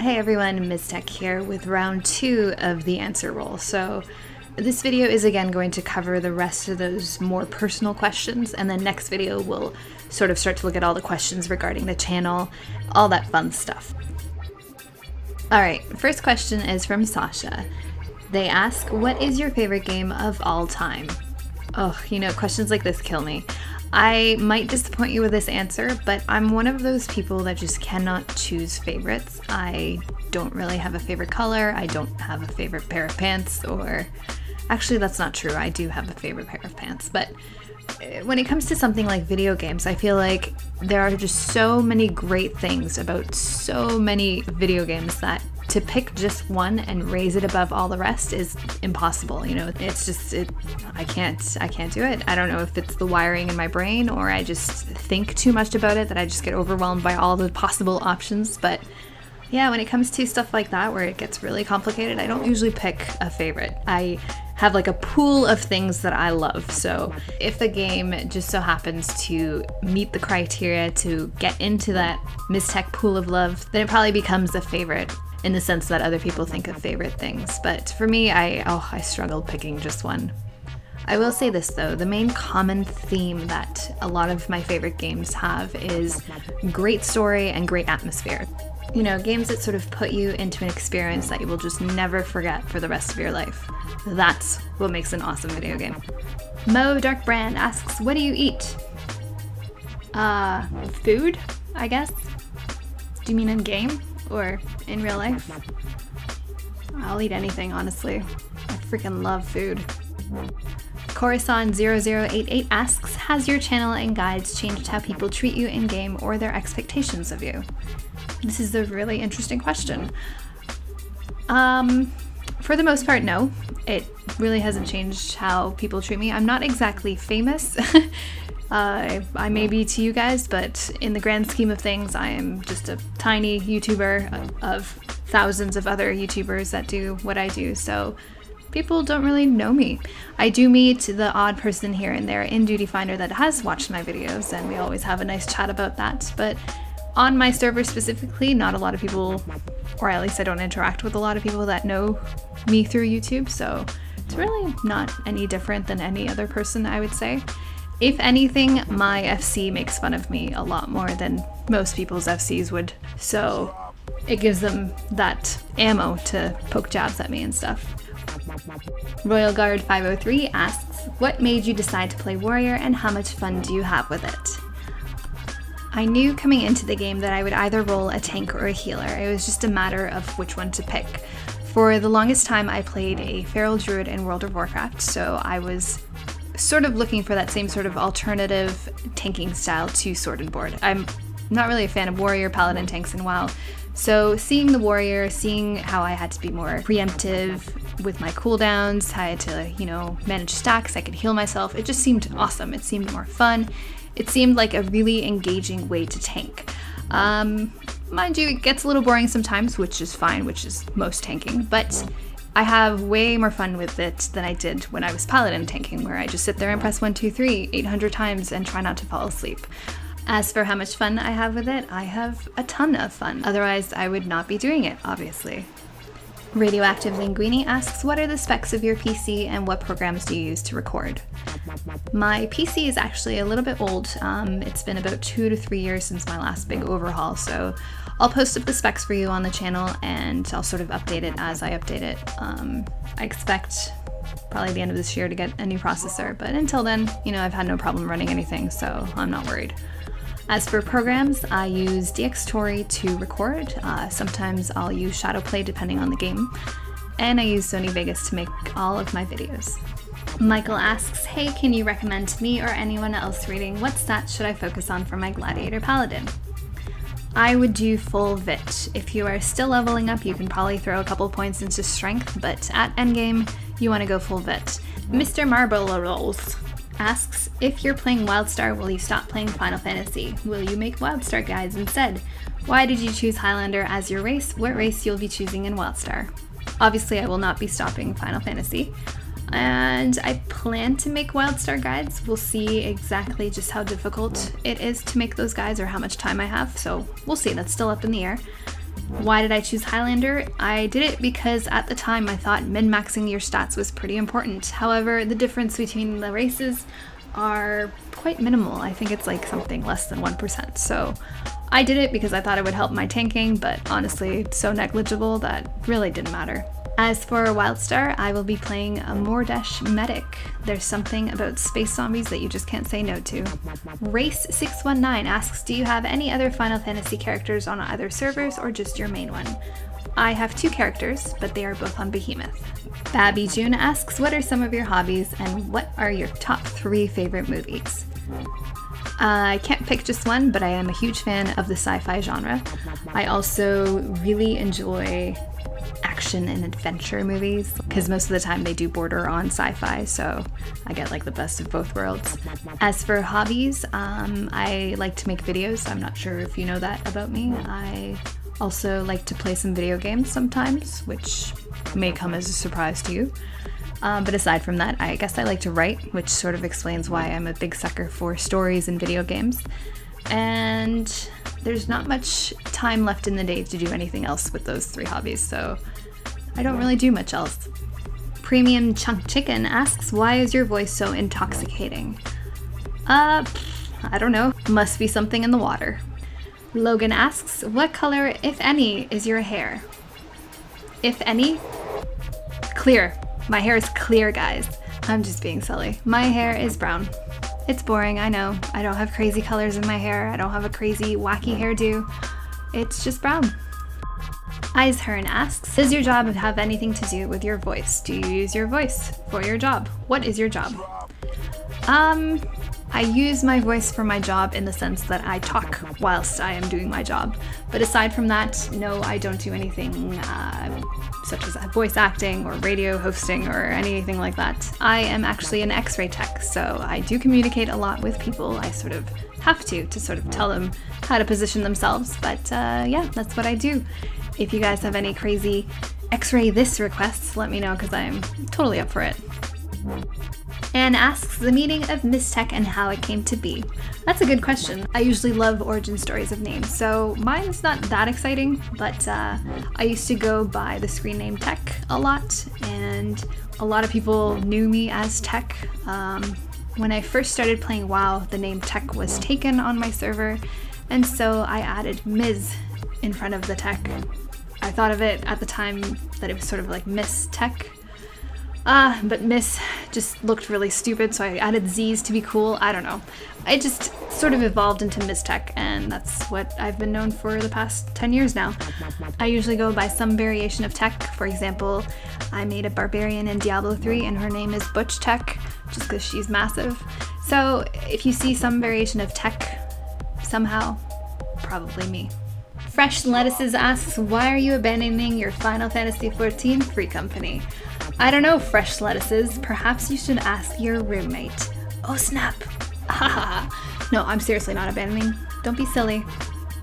Hey everyone, MTQcapture here with round 2 of the answer roll. So this video is again going to cover the rest of those more personal questions, and then next video we'll sort of start to look at all the questions regarding the channel, all that fun stuff. Alright, first question is from Sasha. They ask, what is your favorite game of all time? Oh, you know, questions like this kill me. I might disappoint you with this answer, but I'm one of those people that just cannot choose favorites. I don't really have a favorite color, I don't have a favorite pair of pants, or actually that's not true, I do have a favorite pair of pants, but when it comes to something like video games, I feel like there are just so many great things about so many video games that to pick just one and raise it above all the rest is impossible. You know, it's just, I can't do it. I don't know if it's the wiring in my brain or I just think too much about it that I just get overwhelmed by all the possible options. But yeah, when it comes to stuff like that where it gets really complicated, I don't usually pick a favorite. I have like a pool of things that I love. So if a game just so happens to meet the criteria to get into that MTQ pool of love, then it probably becomes a favorite in the sense that other people think of favorite things. But for me, I struggled picking just one. I will say this though, the main common theme that a lot of my favorite games have is great story and great atmosphere. You know, games that sort of put you into an experience that you will just never forget for the rest of your life. That's what makes an awesome video game. Mo Dark Brand asks, what do you eat? Food, I guess? Do you mean in game or in real life? I'll eat anything, honestly. I freaking love food. Coruscant0088 asks, has your channel and guides changed how people treat you in game or their expectations of you? This is a really interesting question. For the most part, no. It really hasn't changed how people treat me. I'm not exactly famous. I may be to you guys, but in the grand scheme of things, I am just a tiny YouTuber of thousands of other YouTubers that do what I do, so people don't really know me. I do meet the odd person here and there in Duty Finder that has watched my videos, and we always have a nice chat about that, but on my server specifically, not a lot of people, or at least I don't interact with a lot of people that know me through YouTube, so it's really not any different than any other person, I would say. If anything, my FC makes fun of me a lot more than most people's FCs would, so it gives them that ammo to poke jabs at me and stuff. Royal Guard 503 asks, what made you decide to play Warrior and how much fun do you have with it? I knew coming into the game that I would either roll a tank or a healer. It was just a matter of which one to pick. For the longest time I played a Feral Druid in World of Warcraft, so I was sort of looking for that same sort of alternative tanking style to Sword and Board. I'm not really a fan of Warrior, Paladin tanks in WoW, so seeing the Warrior, seeing how I had to be more preemptive with my cooldowns, I had to, you know, manage stacks, I could heal myself, it just seemed awesome. It seemed more fun. It seemed like a really engaging way to tank. Mind you, it gets a little boring sometimes, which is fine, which is most tanking, but I have way more fun with it than I did when I was Paladin tanking, where I just sit there and press 1, 2, 3 800 times and try not to fall asleep. As for how much fun I have with it, I have a ton of fun. Otherwise, I would not be doing it, obviously. Radioactive Linguini asks, what are the specs of your PC and what programs do you use to record? My PC is actually a little bit old. It's been about 2 to 3 years since my last big overhaul, so I'll post up the specs for you on the channel and I'll sort of update it as I update it. I expect probably the end of this year to get a new processor, but until then, you know, I've had no problem running anything, so I'm not worried. As for programs, I use DxTory to record. Sometimes I'll use Shadowplay depending on the game, and I use Sony Vegas to make all of my videos. Michael asks, hey, can you recommend to me or anyone else reading what stats should I focus on for my Gladiator Paladin? I would do full Vit. If you are still leveling up, you can probably throw a couple points into Strength, but at endgame, you want to go full Vit. Mr. Marble Rolls asks, if you're playing Wildstar, will you stop playing Final Fantasy? Will you make Wildstar guides instead? Why did you choose Highlander as your race? What race you'll be choosing in Wildstar? Obviously, I will not be stopping Final Fantasy. And I plan to make Wildstar guides. We'll see exactly just how difficult it is to make those guides or how much time I have, so we'll see, that's still up in the air. Why did I choose Highlander? I did it because at the time I thought min-maxing your stats was pretty important. However, the difference between the races are quite minimal. I think it's like something less than 1%. So I did it because I thought it would help my tanking, but honestly, it's so negligible that really didn't matter. As for Wildstar, I will be playing a Mordesh medic. There's something about space zombies that you just can't say no to. Race619 asks, do you have any other Final Fantasy characters on either servers or just your main one? I have 2 characters, but they are both on Behemoth. Babby June asks, what are some of your hobbies and what are your top 3 favorite movies? I can't pick just one, but I am a huge fan of the sci-fi genre. I also really enjoy action and adventure movies because most of the time they do border on sci-fi, so I get like the best of both worlds. As for hobbies, I like to make videos. I'm not sure if you know that about me. I also like to play some video games sometimes, which may come as a surprise to you. But aside from that, I guess I like to write, which sort of explains why I'm a big sucker for stories and video games. And there's not much time left in the day to do anything else with those 3 hobbies, so I don't really do much else. Premium Chunk Chicken asks, why is your voice so intoxicating? I don't know. Must be something in the water. Logan asks, what color, if any, is your hair? If any? Clear. My hair is clear, guys. I'm just being silly. My hair is brown. It's boring, I know. I don't have crazy colors in my hair. I don't have a crazy wacky hairdo. It's just brown. Eishern asks, does your job have anything to do with your voice? Do you use your voice for your job? What is your job? I use my voice for my job in the sense that I talk whilst I am doing my job. But aside from that, no, I don't do anything such as voice acting or radio hosting or anything like that. I am actually an X-ray tech, so I do communicate a lot with people. I sort of have to sort of tell them how to position themselves, but yeah, that's what I do. If you guys have any crazy X-ray this requests, let me know because I'm totally up for it. Anne asks, the meaning of Miss Tech and how it came to be. That's a good question. I usually love origin stories of names, so mine's not that exciting, but I used to go by the screen name Tech a lot, and a lot of people knew me as Tech. When I first started playing WoW, the name Tech was taken on my server, and so I added Ms. in front of the Tech. I thought of it at the time that it was sort of like Miss Tech. But Miss just looked really stupid, so I added Z's to be cool. I don't know. I just sort of evolved into Miss Tech, and that's what I've been known for the past 10 years now. I usually go by some variation of Tech. For example, I made a barbarian in Diablo 3, and her name is Butch Tech, just because she's massive. So if you see some variation of Tech somehow, probably me. Fresh Lettuces asks, why are you abandoning your Final Fantasy XIV free company? I don't know, Fresh Lettuces. Perhaps you should ask your roommate. Oh snap! Haha. No, I'm seriously not abandoning. Don't be silly.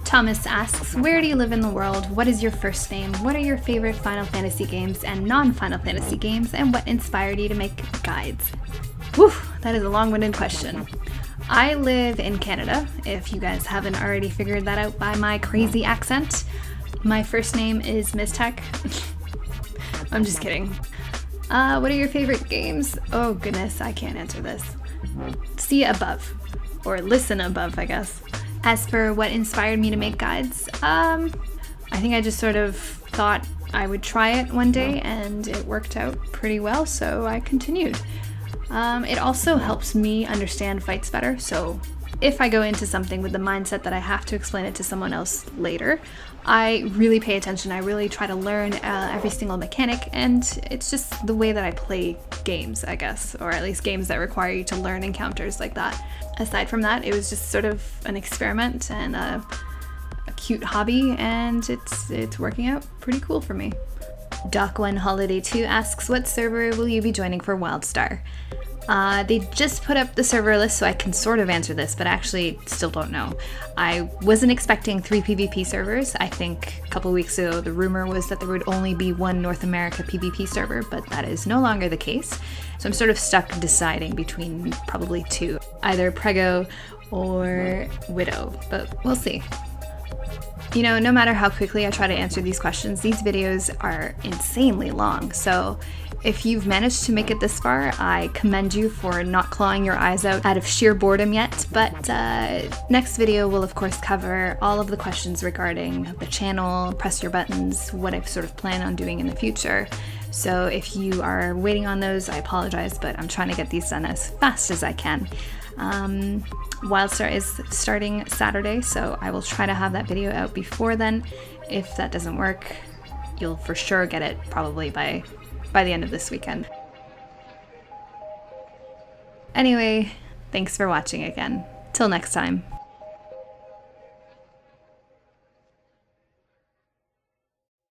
Thomas asks, where do you live in the world? What is your first name? What are your favorite Final Fantasy games and non-Final Fantasy games? And what inspired you to make guides? Whew, that is a long-winded question. I live in Canada, if you guys haven't already figured that out by my crazy accent. My first name is Miss Tech. I'm just kidding. What are your favorite games? Oh goodness, I can't answer this. See above. Or listen above, I guess. As for what inspired me to make guides, I think I just sort of thought I would try it one day and it worked out pretty well, so I continued. It also helps me understand fights better, so if I go into something with the mindset that I have to explain it to someone else later, I really pay attention. I really try to learn every single mechanic, and it's just the way that I play games, I guess, or at least games that require you to learn encounters like that. Aside from that, it was just sort of an experiment and a cute hobby, and it's working out pretty cool for me. Doc1 Holiday 2 asks, what server will you be joining for Wildstar? They just put up the server list, so I can sort of answer this, but actually still don't know. I wasn't expecting 3 PvP servers. I think a couple weeks ago the rumor was that there would only be 1 North America PvP server, but that is no longer the case. So I'm sort of stuck deciding between probably 2, either Prego or Widow, but we'll see. You know, no matter how quickly I try to answer these questions, these videos are insanely long. So if you've managed to make it this far, I commend you for not clawing your eyes out of sheer boredom yet. But next video will of course cover all of the questions regarding the channel, press your buttons, what I sort of plan on doing in the future. So if you are waiting on those, I apologize, but I'm trying to get these done as fast as I can. Wildstar is starting Saturday, so I will try to have that video out before then. If that doesn't work, you'll for sure get it probably by the end of this weekend. Anyway, thanks for watching again. Till next time.